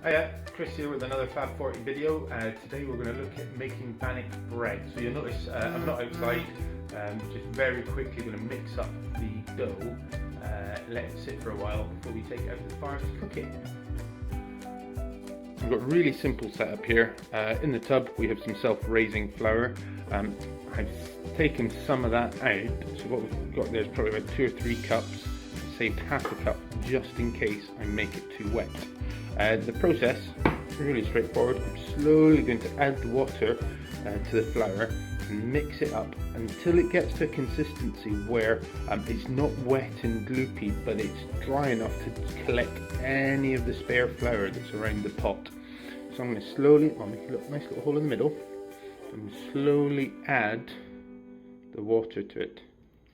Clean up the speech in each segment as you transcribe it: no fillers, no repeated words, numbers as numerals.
Hiya, Chris here with another Fab 40 video. Today we're going to look at making Bannock bread. So you'll notice I'm not outside, just very quickly going to mix up the dough, let it sit for a while before we take it out of the fire to cook it. We've got a really simple setup here. In the tub we have some self-raising flour. I've taken some of that out, so what we've got there is probably about 2 or 3 cups. I saved half a cup just in case I make it too wet. The process is really straightforward. I'm slowly going to add the water to the flour and mix it up until it gets to a consistency where it's not wet and gloopy, but it's dry enough to collect any of the spare flour that's around the pot. So I'm going to slowly, I'll make a nice little hole in the middle, and slowly add the water to it,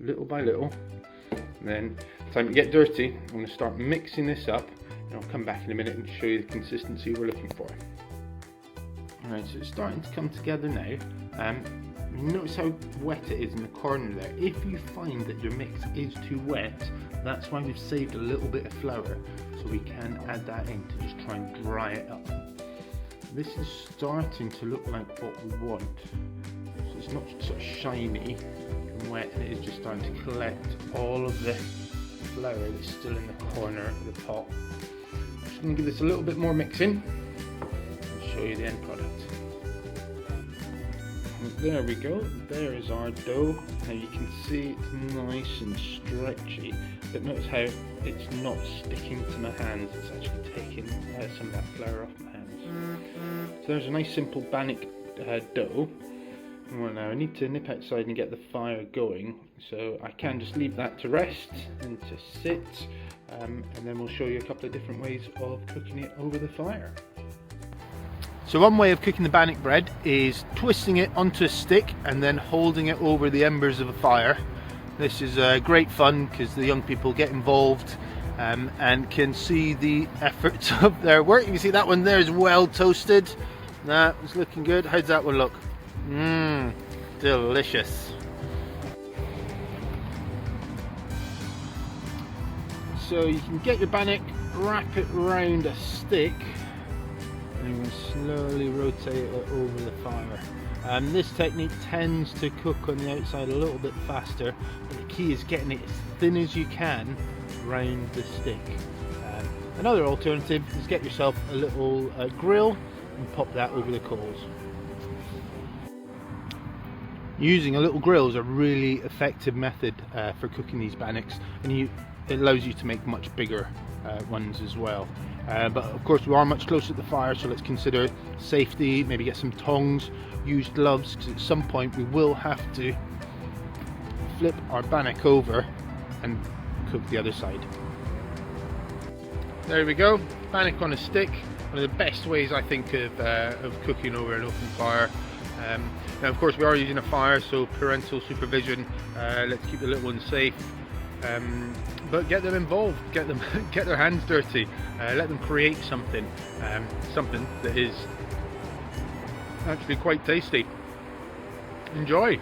little by little. And then, time to get dirty, I'm going to start mixing this up. And I'll come back in a minute and show you the consistency we're looking for. Alright, so it's starting to come together now. Notice how wet it is in the corner there. If you find that your mix is too wet, that's why we've saved a little bit of flour, so we can add that in to just try and dry it up. This is starting to look like what we want. So it's not sort of shiny and wet, and it is just starting to collect all of the flour that's still in the corner of the pot. I'm going to give this a little bit more mixing and show you the end product. And there we go, there is our dough. Now you can see it's nice and stretchy, but notice how it's not sticking to my hands, it's actually taking some of that flour off my hands. So there's a nice simple Bannock dough. Well, now I need to nip outside and get the fire going, so I can just leave that to rest and to sit, and then we'll show you a couple of different ways of cooking it over the fire. So one way of cooking the Bannock bread is twisting it onto a stick and then holding it over the embers of a fire. This is great fun because the young people get involved and can see the efforts of their work. You can see that one there is well toasted. That was looking good. How's that one look? Mmm, delicious. So you can get your Bannock, wrap it around a stick, and you can slowly rotate it over the fire. This technique tends to cook on the outside a little bit faster, but the key is getting it as thin as you can around the stick. Another alternative is get yourself a little grill and pop that over the coals. Using a little grill is a really effective method for cooking these Bannocks, and it allows you to make much bigger ones as well. But of course we are much closer to the fire, so let's consider safety, maybe get some tongs, use gloves, because at some point we will have to flip our Bannock over and cook the other side. There we go, Bannock on a stick, one of the best ways I think of cooking over an open fire. Now of course we are using a fire, so parental supervision, let's keep the little ones safe, but get them involved, get their hands dirty, let them create something that is actually quite tasty. Enjoy!